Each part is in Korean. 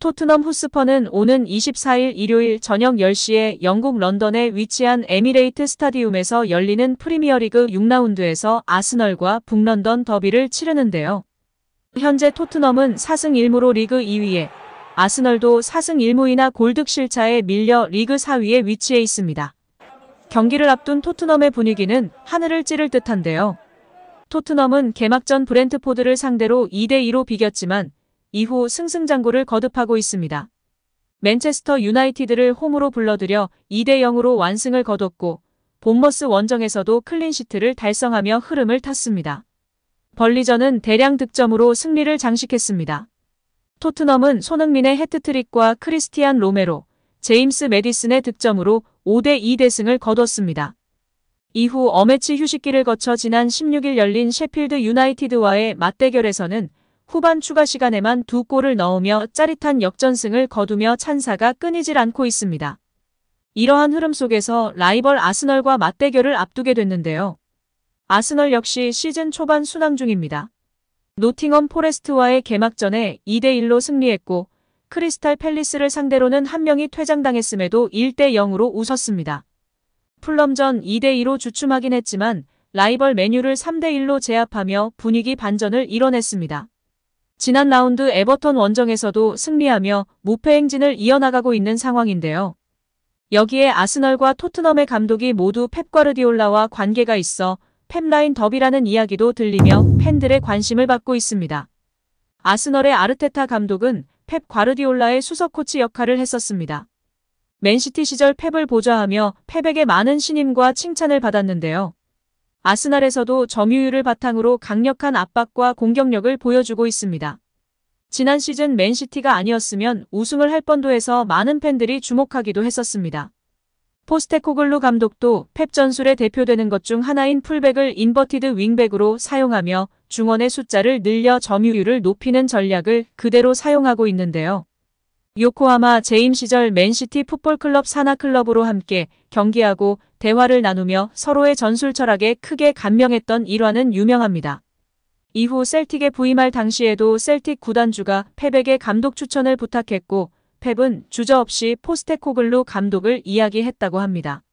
토트넘 호스퍼는 오는 24일 일요일 저녁 10시에 영국 런던에 위치한 에미레이트 스타디움에서 열리는 프리미어리그 6라운드에서 아스널과 북런던 더비를 치르는데요. 현재 토트넘은 4승 1무로 리그 2위에, 아스널도 4승 1무이나 골득실차에 밀려 리그 4위에 위치해 있습니다. 경기를 앞둔 토트넘의 분위기는 하늘을 찌를 듯한데요. 토트넘은 개막전 브렌트포드를 상대로 2대2로 비겼지만 이후 승승장구를 거듭하고 있습니다. 맨체스터 유나이티드를 홈으로 불러들여 2대0으로 완승을 거뒀고 본머스 원정에서도 클린시트를 달성하며 흐름을 탔습니다. 벌리전은 대량 득점으로 승리를 장식했습니다. 토트넘은 손흥민의 해트트릭과 크리스티안 로메로, 제임스 매디슨의 득점으로 5대2 대승을 거뒀습니다. 이후 어매치 휴식기를 거쳐 지난 16일 열린 셰필드 유나이티드와의 맞대결에서는 후반 추가 시간에만 2골을 넣으며 짜릿한 역전승을 거두며 찬사가 끊이질 않고 있습니다. 이러한 흐름 속에서 라이벌 아스널과 맞대결을 앞두게 됐는데요. 아스널 역시 시즌 초반 순항 중입니다. 노팅엄 포레스트와의 개막전에 2대1로 승리했고 크리스탈 팰리스를 상대로는 한 명이 퇴장당했음에도 1대0으로 웃었습니다. 풀럼전 2대2로 주춤하긴 했지만 라이벌 맨유를 3대1로 제압하며 분위기 반전을 이뤄냈습니다. 지난 라운드 에버턴 원정에서도 승리하며 무패 행진을 이어나가고 있는 상황인데요. 여기에 아스널과 토트넘의 감독이 모두 펩 과르디올라와 관계가 있어 펩라인 더비라는 이야기도 들리며 팬들의 관심을 받고 있습니다. 아스널의 아르테타 감독은 펩 과르디올라의 수석 코치 역할을 했었습니다. 맨시티 시절 펩을 보좌하며 펩에게 많은 신임과 칭찬을 받았는데요. 아스날에서도 점유율을 바탕으로 강력한 압박과 공격력을 보여주고 있습니다. 지난 시즌 맨시티가 아니었으면 우승을 할 뻔도 해서 많은 팬들이 주목하기도 했었습니다. 포스테코글루 감독도 펩 전술에 대표되는 것 중 하나인 풀백을 인버티드 윙백으로 사용하며 중원의 숫자를 늘려 점유율을 높이는 전략을 그대로 사용하고 있는데요. 요코하마 재임 시절 맨시티 풋볼클럽 산하클럽으로 함께 경기하고 대화를 나누며 서로의 전술 철학에 크게 감명했던 일화는 유명합니다. 이후 셀틱에 부임할 당시에도 셀틱 구단주가 펩에게 감독 추천을 부탁했고 펩은 주저없이 포스테코글루 감독을 이야기했다고 합니다.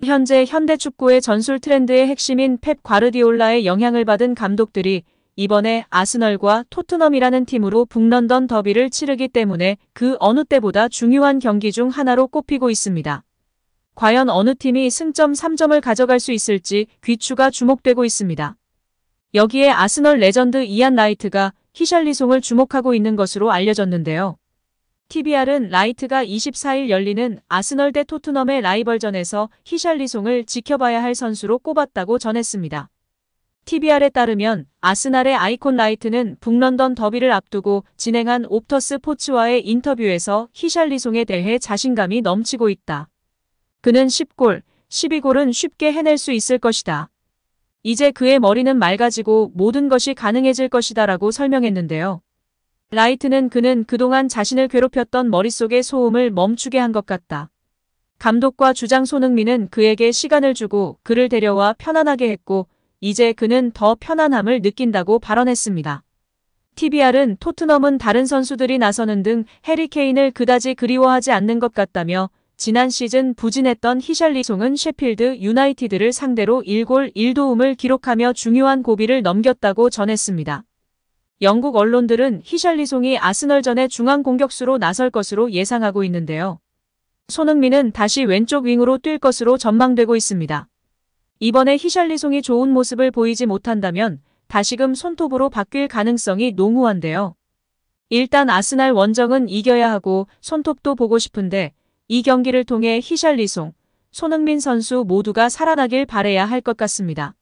현재 현대축구의 전술 트렌드의 핵심인 펩 과르디올라의 영향을 받은 감독들이 이번에 아스널과 토트넘이라는 팀으로 북런던 더비를 치르기 때문에 그 어느 때보다 중요한 경기 중 하나로 꼽히고 있습니다. 과연 어느 팀이 승점 3점을 가져갈 수 있을지 귀추가 주목되고 있습니다. 여기에 아스널 레전드 이안 라이트가 히샬리송을 주목하고 있는 것으로 알려졌는데요. TBR은 라이트가 24일 열리는 아스널 대 토트넘의 라이벌전에서 히샬리송을 지켜봐야 할 선수로 꼽았다고 전했습니다. TBR에 따르면 아스날의 아이콘 라이트는 북런던 더비를 앞두고 진행한 옵터스 포츠와의 인터뷰에서 히샬리송에 대해 자신감이 넘치고 있다. 그는 10골, 12골은 쉽게 해낼 수 있을 것이다. 이제 그의 머리는 맑아지고 모든 것이 가능해질 것이다 라고 설명했는데요. 라이트는 그는 그동안 자신을 괴롭혔던 머릿속의 소음을 멈추게 한 것 같다. 감독과 주장 손흥민은 그에게 시간을 주고 그를 데려와 편안하게 했고 이제 그는 더 편안함을 느낀다고 발언했습니다. TBR은 토트넘은 다른 선수들이 나서는 등 해리 케인을 그다지 그리워하지 않는 것 같다며 지난 시즌 부진했던 히샬리송은 셰필드 유나이티드를 상대로 1골 1도움을 기록하며 중요한 고비를 넘겼다고 전했습니다. 영국 언론들은 히샬리송이 아스널전의 중앙 공격수로 나설 것으로 예상하고 있는데요. 손흥민은 다시 왼쪽 윙으로 뛸 것으로 전망되고 있습니다. 이번에 히샬리송이 좋은 모습을 보이지 못한다면 다시금 손톱으로 바뀔 가능성이 농후한데요. 일단 아스날 원정은 이겨야 하고 손톱도 보고 싶은데 이 경기를 통해 히샬리송, 손흥민 선수 모두가 살아나길 바라야 할 것 같습니다.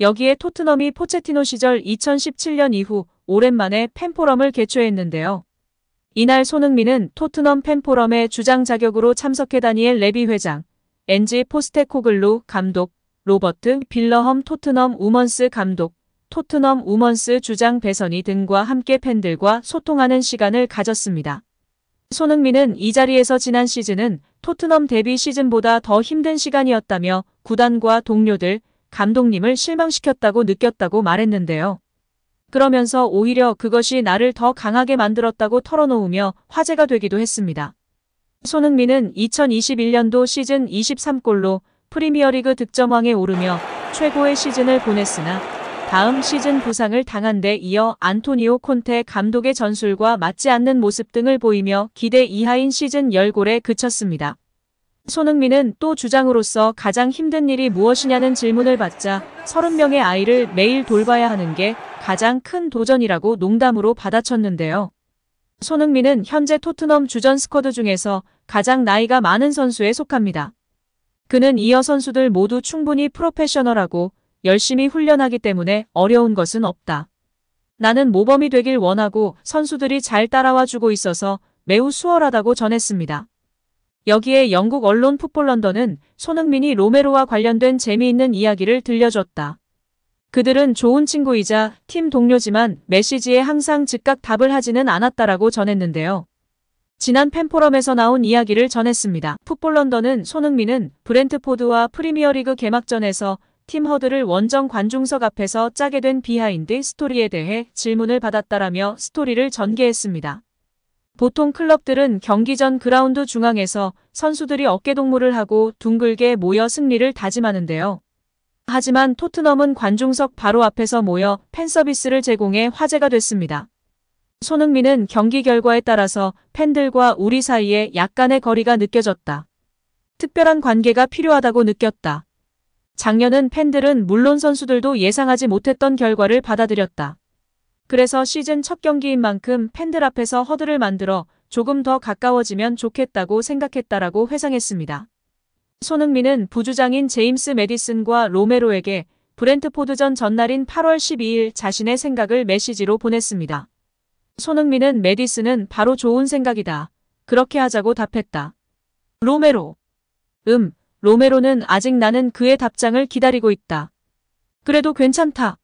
여기에 토트넘이 포체티노 시절 2017년 이후 오랜만에 팬포럼을 개최했는데요. 이날 손흥민은 토트넘 팬포럼에 주장 자격으로 참석해 다니엘 레비 회장, 엔지 포스테코글루 감독, 로버트 빌러험 토트넘 우먼스 감독, 토트넘 우먼스 주장 배선희 등과 함께 팬들과 소통하는 시간을 가졌습니다. 손흥민은 이 자리에서 지난 시즌은 토트넘 데뷔 시즌보다 더 힘든 시간이었다며 구단과 동료들, 감독님을 실망시켰다고 느꼈다고 말했는데요. 그러면서 오히려 그것이 나를 더 강하게 만들었다고 털어놓으며 화제가 되기도 했습니다. 손흥민은 2021년도 시즌 23골로 프리미어리그 득점왕에 오르며 최고의 시즌을 보냈으나 다음 시즌 부상을 당한 데 이어 안토니오 콘테 감독의 전술과 맞지 않는 모습 등을 보이며 기대 이하인 시즌 10골에 그쳤습니다. 손흥민은 또 주장으로서 가장 힘든 일이 무엇이냐는 질문을 받자 30명의 아이를 매일 돌봐야 하는 게 가장 큰 도전이라고 농담으로 받아쳤는데요. 손흥민은 현재 토트넘 주전 스쿼드 중에서 가장 나이가 많은 선수에 속합니다. 그는 이어 선수들 모두 충분히 프로페셔널하고 열심히 훈련하기 때문에 어려운 것은 없다. 나는 모범이 되길 원하고 선수들이 잘 따라와 주고 있어서 매우 수월하다고 전했습니다. 여기에 영국 언론 풋볼 런던은 손흥민이 로메로와 관련된 재미있는 이야기를 들려줬다. 그들은 좋은 친구이자 팀 동료지만 메시지에 항상 즉각 답을 하지는 않았다라고 전했는데요. 지난 팬포럼에서 나온 이야기를 전했습니다. 풋볼 런던은 손흥민은 브렌트포드와 프리미어리그 개막전에서 팀 허드를 원정 관중석 앞에서 짜게 된 비하인드 스토리에 대해 질문을 받았다라며 스토리를 전개했습니다. 보통 클럽들은 경기 전 그라운드 중앙에서 선수들이 어깨동무를 하고 둥글게 모여 승리를 다짐하는데요. 하지만 토트넘은 관중석 바로 앞에서 모여 팬서비스를 제공해 화제가 됐습니다. 손흥민은 경기 결과에 따라서 팬들과 우리 사이에 약간의 거리가 느껴졌다. 특별한 관계가 필요하다고 느꼈다. 작년은 팬들은 물론 선수들도 예상하지 못했던 결과를 받아들였다. 그래서 시즌 첫 경기인 만큼 팬들 앞에서 허드를 만들어 조금 더 가까워지면 좋겠다고 생각했다라고 회상했습니다. 손흥민은 부주장인 제임스 매디슨과 로메로에게 브렌트포드전 전날인 8월 12일 자신의 생각을 메시지로 보냈습니다. 손흥민은 매디슨은 바로 좋은 생각이다. 그렇게 하자고 답했다. 로메로. 로메로는 아직 나는 그의 답장을 기다리고 있다. 그래도 괜찮다.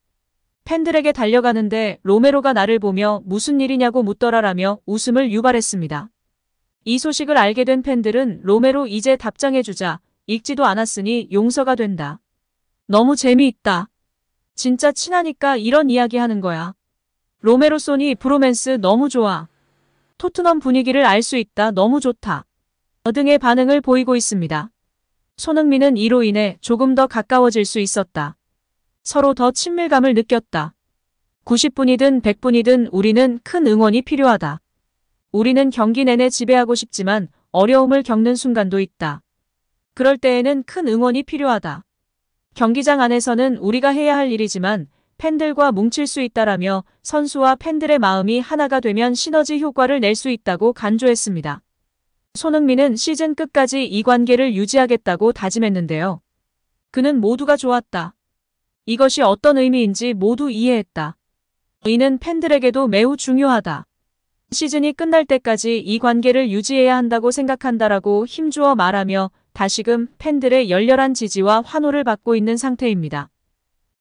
팬들에게 달려가는데 로메로가 나를 보며 무슨 일이냐고 묻더라라며 웃음을 유발했습니다. 이 소식을 알게 된 팬들은 로메로 이제 답장해주자. 읽지도 않았으니 용서가 된다. 너무 재미있다. 진짜 친하니까 이런 이야기 하는 거야. 로메로 소니 브로맨스 너무 좋아. 토트넘 분위기를 알 수 있다. 너무 좋다. 등의 반응을 보이고 있습니다. 손흥민은 이로 인해 조금 더 가까워질 수 있었다. 서로 더 친밀감을 느꼈다. 90분이든 100분이든 우리는 큰 응원이 필요하다. 우리는 경기 내내 지배하고 싶지만 어려움을 겪는 순간도 있다. 그럴 때에는 큰 응원이 필요하다. 경기장 안에서는 우리가 해야 할 일이지만 팬들과 뭉칠 수 있다라며 선수와 팬들의 마음이 하나가 되면 시너지 효과를 낼 수 있다고 간조했습니다. 손흥민은 시즌 끝까지 이 관계를 유지하겠다고 다짐했는데요. 그는 모두가 좋았다. 이것이 어떤 의미인지 모두 이해했다. 이는 팬들에게도 매우 중요하다. 시즌이 끝날 때까지 이 관계를 유지해야 한다고 생각한다라고 힘주어 말하며 다시금 팬들의 열렬한 지지와 환호를 받고 있는 상태입니다.